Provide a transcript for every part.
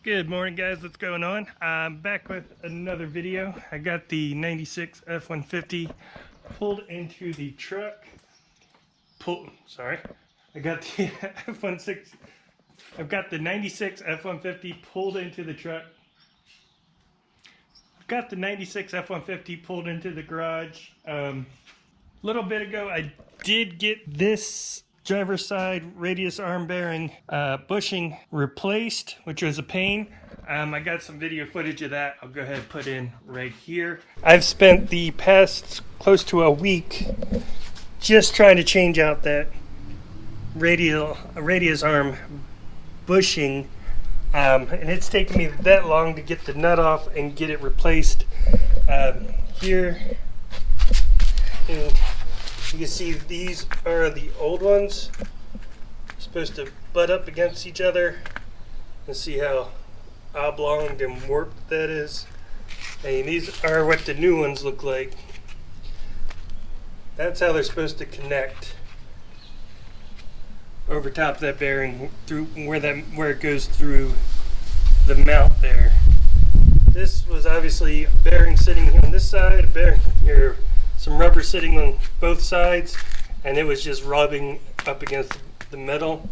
Good morning, guys. What's going on? I'm back with another video. I got the 96 F150 pulled into the truck. I got the F16. I've got the 96 F150 pulled into the truck. I've got the 96 F150 pulled into the garage. A little bit ago, I did get this driver's side radius arm bearing bushing replaced, which was a pain. I got some video footage of that. I'll go ahead and put in right here. I've spent the past close to a week just trying to change out that radius arm bushing, and it's taken me that long to get the nut off and get it replaced. Here, and you can see these are the old ones. Supposed to butt up against each other, and see how oblonged and warped that is. And these are what the new ones look like. That's how they're supposed to connect over top of that bearing through where it goes through the mount there. This was obviously a bearing sitting here on this side, a bearing here, some rubber sitting on both sides, and it was just rubbing up against the metal.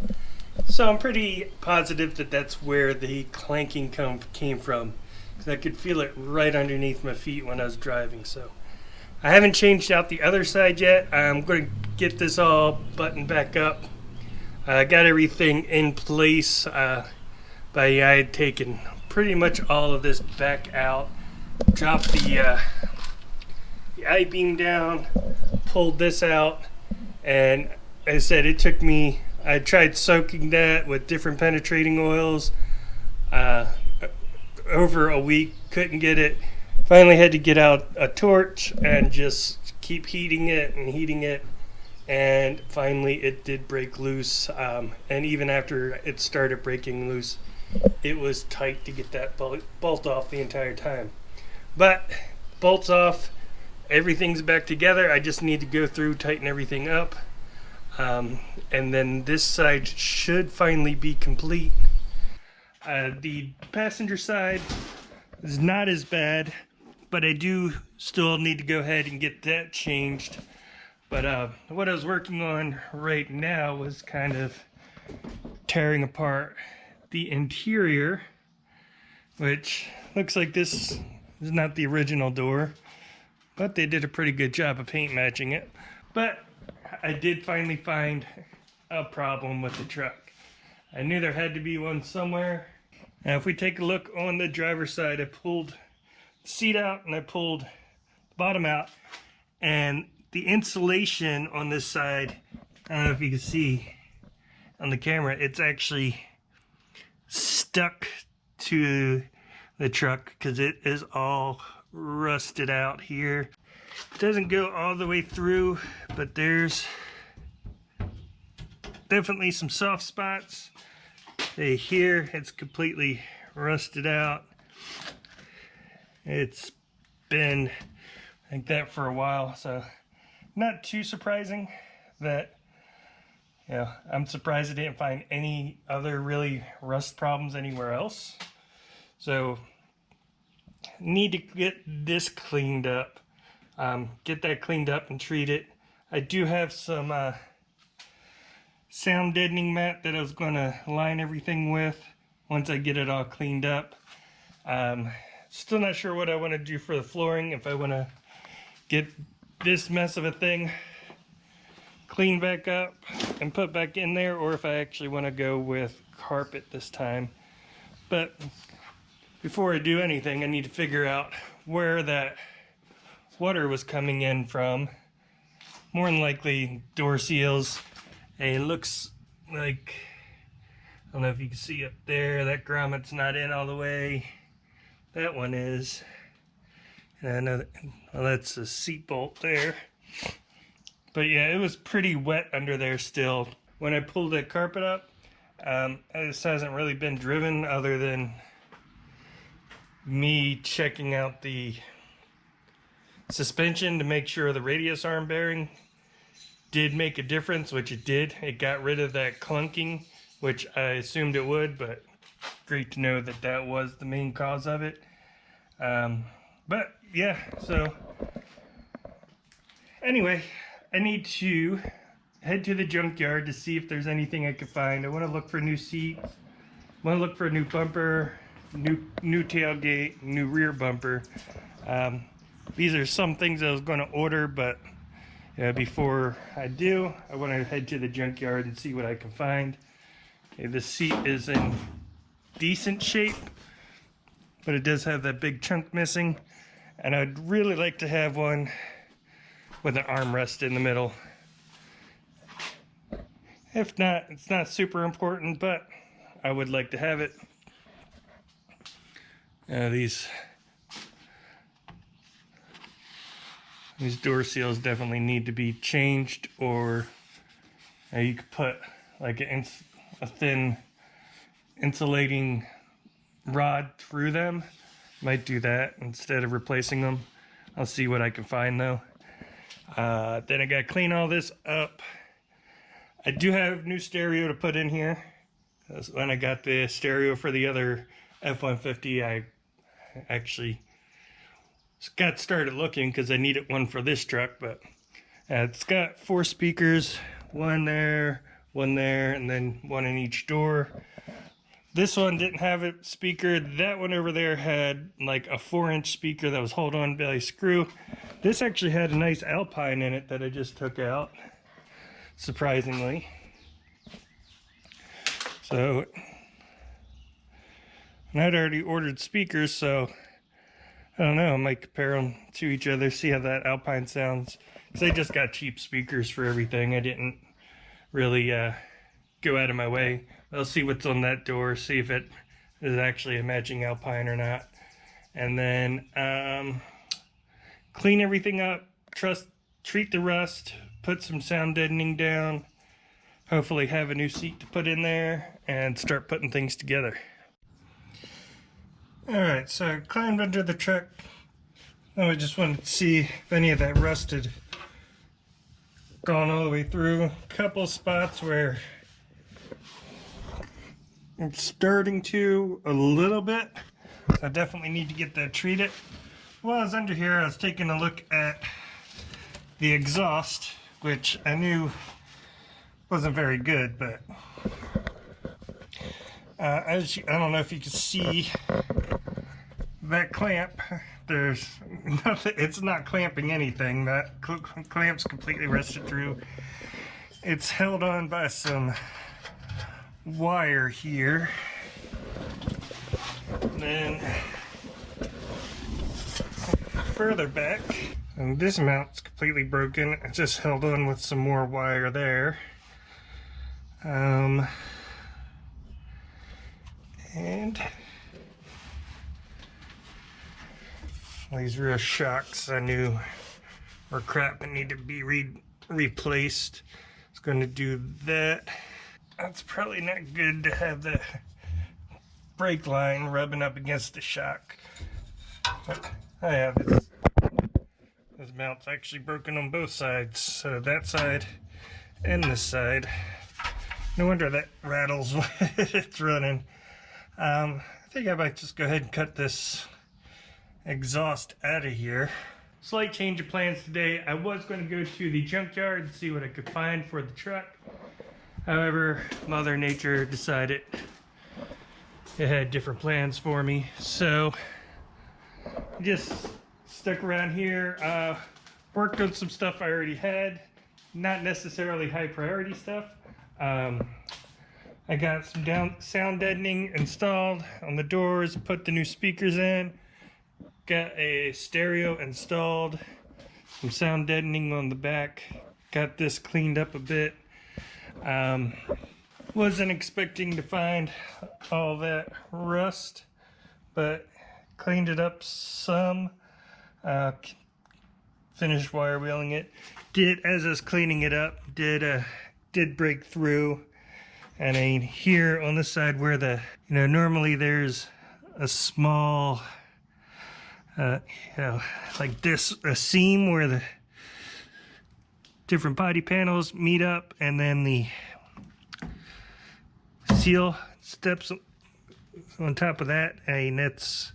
So I'm pretty positive that that's where the clanking came from, because I could feel it right underneath my feet when I was driving. So I haven't changed out the other side yet. I'm going to get this all buttoned back up. I got everything in place, but I had taken pretty much all of this back out, dropped the I-beam down, pulled this out, and as I said, it took me, I tried soaking that with different penetrating oils over a week, couldn't get it. Finally had to get out a torch and just keep heating it, and finally it did break loose. And even after it started breaking loose, it was tight to get that bolt off the entire time. But bolt's off, everything's back together. I just need to go through, tighten everything up, and then this side should finally be complete. The passenger side is not as bad, but I do still need to go ahead and get that changed. But what I was working on right now was kind of tearing apart the interior, which looks like this is not the original door, but they did a pretty good job of paint matching it. But I did finally find a problem with the truck. I knew there had to be one somewhere. Now if we take a look on the driver's side, I pulled the seat out and I pulled the bottom out, and the insulation on this side, I don't know if you can see on the camera, it's actually stuck to the truck because it is all rusted out here. It doesn't go all the way through, but there's definitely some soft spots. Here it's completely rusted out. It's been like that for a while, so not too surprising that, you know, I'm surprised I didn't find any other really rust problems anywhere else. So need to get this cleaned up, get that cleaned up and treat it. I do have some sound deadening mat that I was going to line everything with once I get it all cleaned up. Still not sure what I want to do for the flooring, if I want to get this mess of a thing cleaned back up and put back in there, or if I actually want to go with carpet this time. But before I do anything, I need to figure out where that water was coming in from. More than likely door seals. And it looks like, I don't know if you can see up there, that grommet's not in all the way. That one is. And I know that, well, that's a seat bolt there. But yeah, it was pretty wet under there still. When I pulled that carpet up, this hasn't really been driven other than me checking out the suspension to make sure the radius arm bearing did make a difference, which it did. It got rid of that clunking, which I assumed it would, but great to know that that was the main cause of it. But yeah, so anyway, I need to head to the junkyard to see if there's anything I can find. I want to look for new seats. I want to look for a new bumper, new tailgate, new rear bumper. These are some things I was going to order, but before I do, I want to head to the junkyard and see what I can find. Okay, this seat is in decent shape, but it does have that big chunk missing, and I'd really like to have one with an armrest in the middle. If not, it's not super important, but I would like to have it. These door seals definitely need to be changed, or you could put like a thin insulating rod through them. Might do that instead of replacing them. I'll see what I can find though. Then I gotta clean all this up. I do have new stereo to put in here. When I got the stereo for the other F150, I actually got started looking because I needed one for this truck, but it's got 4 speakers, one there, and then one in each door. This one didn't have a speaker. That one over there had like a 4-inch speaker that was held on by a screw. This actually had a nice Alpine in it that I just took out, surprisingly. So, and I'd already ordered speakers, so I don't know, I might compare them to each other, see how that Alpine sounds. Because I just got cheap speakers for everything. I didn't really go out of my way. I'll see what's on that door, see if it is actually a matching Alpine or not. And then clean everything up, treat the rust, put some sound deadening down, hopefully have a new seat to put in there, and start putting things together. Alright, so I climbed under the truck. I just wanted to see if any of that rust had gone all the way through. A couple spots where it's starting to a little bit. So I definitely need to get that treated. While I was under here, I was taking a look at the exhaust, which I knew wasn't very good, but I don't know if you can see that clamp. There's nothing, it's not clamping anything. That clamp's completely rusted through. It's held on by some wire here. And then further back, and this mount's completely broken. It's just held on with some more wire there. And these rear shocks I knew were crap and need to be replaced. It's going to do that. That's probably not good to have the brake line rubbing up against the shock. But I have this mount's actually broken on both sides, so that side and this side. No wonder that rattles when it's running. I think I might just go ahead and cut this exhaust out of here. Slight change of plans today. I was going to go to the junkyard and see what I could find for the truck. However, Mother Nature decided it had different plans for me, so I just stuck around here. Worked on some stuff I already had, not necessarily high priority stuff. I got some sound deadening installed on the doors, put the new speakers in, got a stereo installed, some sound deadening on the back, got this cleaned up a bit. Wasn't expecting to find all that rust, but cleaned it up some. Finished wire wheeling it. As I was cleaning it up, did break through. And here on the side where normally there's a small, like this, a seam where the different body panels meet up, and then the seal steps on top of that, that's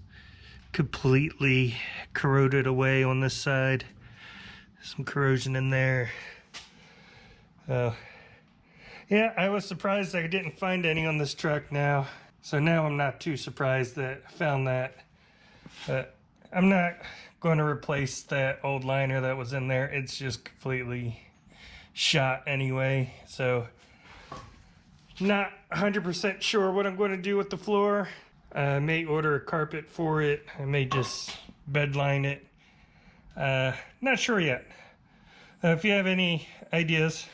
completely corroded away on this side. Some corrosion in there. Yeah, I was surprised I didn't find any on this truck now. So now I'm not too surprised that I found that. But I'm not going to replace that old liner that was in there. It's just completely shot anyway. So not 100% sure what I'm going to do with the floor. I may order a carpet for it. I may just bed line it. Not sure yet. If you have any ideas,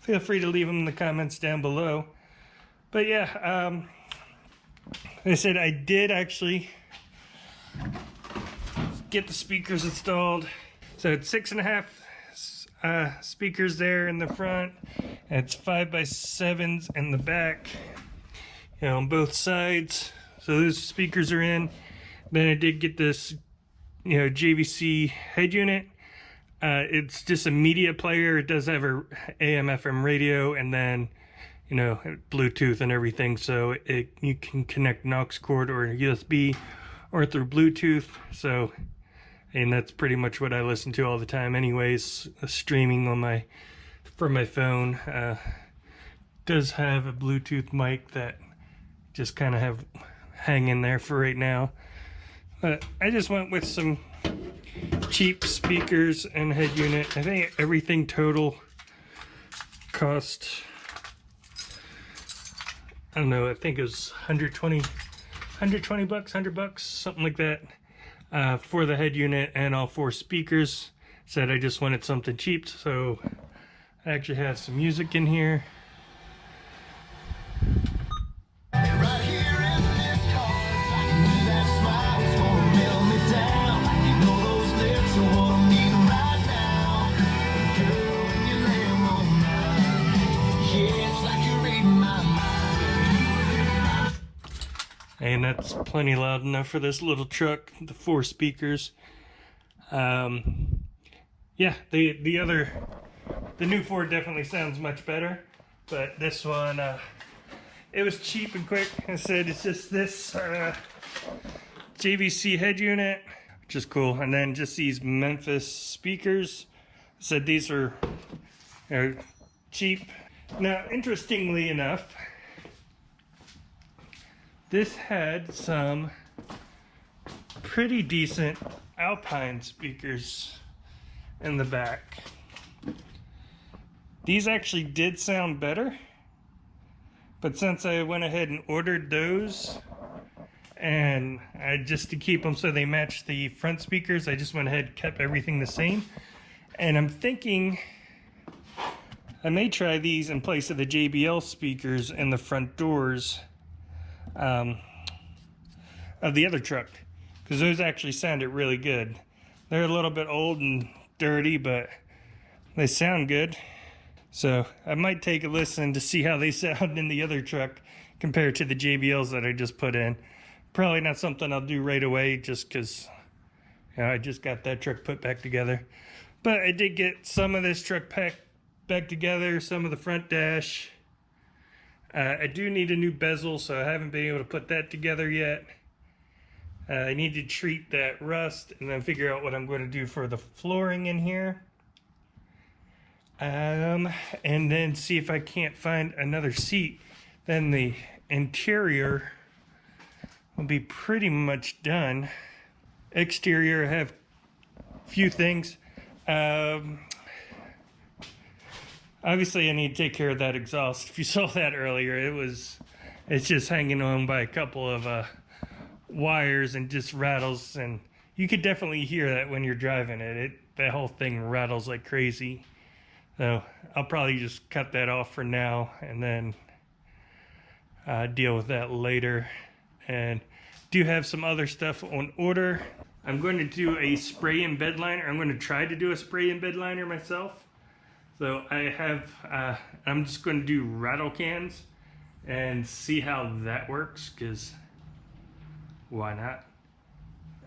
feel free to leave them in the comments down below. But yeah, like I said, I did actually get the speakers installed. So it's 6.5 speakers there in the front. And it's 5x7s in the back, on both sides. So those speakers are in. Then I did get this, JVC head unit. It's just a media player. It does have a AM/FM radio, and then, Bluetooth and everything. So you can connect an aux cord or a USB or through Bluetooth. So, and that's pretty much what I listen to all the time anyways, streaming on from my phone. Does have a Bluetooth mic that just kind of have hang in there for right now. But I just went with some cheap speakers and head unit. I think everything total cost, I don't know, I think it was 120 bucks, 100 bucks, something like that, for the head unit and all 4 speakers. Said I just wanted something cheap, so I actually have some music in here. And that's plenty loud enough for this little truck, the 4 speakers. Yeah, the new Ford definitely sounds much better, but this one, it was cheap and quick. I said it's just this JVC head unit, which is cool, and then just these Memphis speakers. I said these are cheap. Now, interestingly enough, this had some pretty decent Alpine speakers in the back. These actually did sound better, but since I went ahead and ordered those, and just to keep them so they match the front speakers, I just went ahead and kept everything the same. And I'm thinking I may try these in place of the JBL speakers in the front doors of the other truck, because those actually sounded really good. They're a little bit old and dirty, but they sound good. So I might take a listen to see how they sound in the other truck compared to the JBLs that I just put in. Probably not something I'll do right away, just because I just got that truck put back together. But I did get some of this truck back together, some of the front dash. I do need a new bezel, so I haven't been able to put that together yet. I need to treat that rust and then figure out what I'm going to do for the flooring in here. And then see if I can't find another seat. Then the interior will be pretty much done. Exterior, I have a few things. Obviously I need to take care of that exhaust. If you saw that earlier, it's just hanging on by a couple of wires and just rattles, and you could definitely hear that when you're driving it. That whole thing rattles like crazy. So I'll probably just cut that off for now and then deal with that later. And do have some other stuff on order. I'm going to do a spray in bed liner. I'm going to try to do a spray in bed liner myself. So I have, I'm just going to do rattle cans and see how that works, because why not?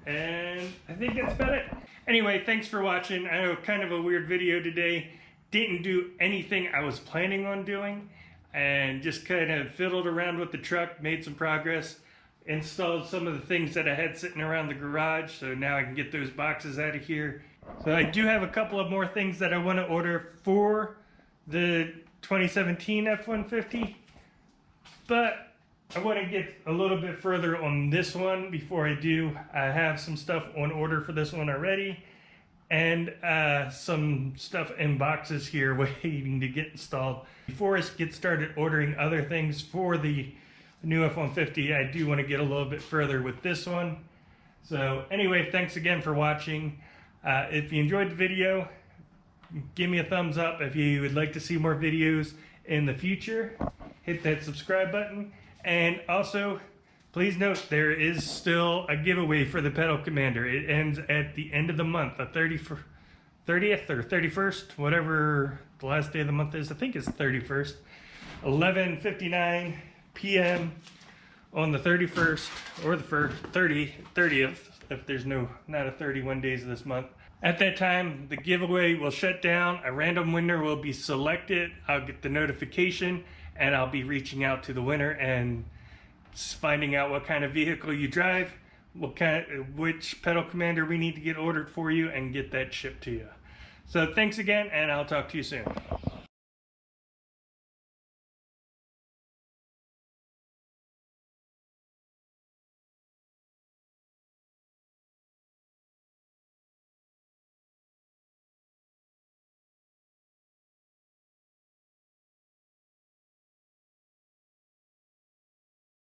And I think that's about it. Anyway, thanks for watching. I know, kind of a weird video today. Didn't do anything I was planning on doing, and just kind of fiddled around with the truck, made some progress. installed some of the things that I had sitting around the garage, so now I can get those boxes out of here. So I do have a couple of more things that I want to order for the 2017 F150, but I want to get a little bit further on this one before I do. I have some stuff on order for this one already, and some stuff in boxes here waiting to get installed. Before I get started ordering other things for the new F-150, I do want to get a little bit further with this one. So anyway, thanks again for watching. If you enjoyed the video, give me a thumbs up. If you would like to see more videos in the future, hit that subscribe button. And also, please note there is still a giveaway for the Pedal Commander. It ends at the end of the month, the 30th or 31st, whatever the last day of the month is. I think it's 31st, 11:59 p.m. on the 31st or the 30th, if there's not a 31 days of this month. At that time, the giveaway will shut down. A random winner will be selected. I'll get the notification, and I'll be reaching out to the winner and finding out what kind of vehicle you drive, which Pedal Commander we need to get ordered for you, and get that shipped to you. So thanks again, and I'll talk to you soon.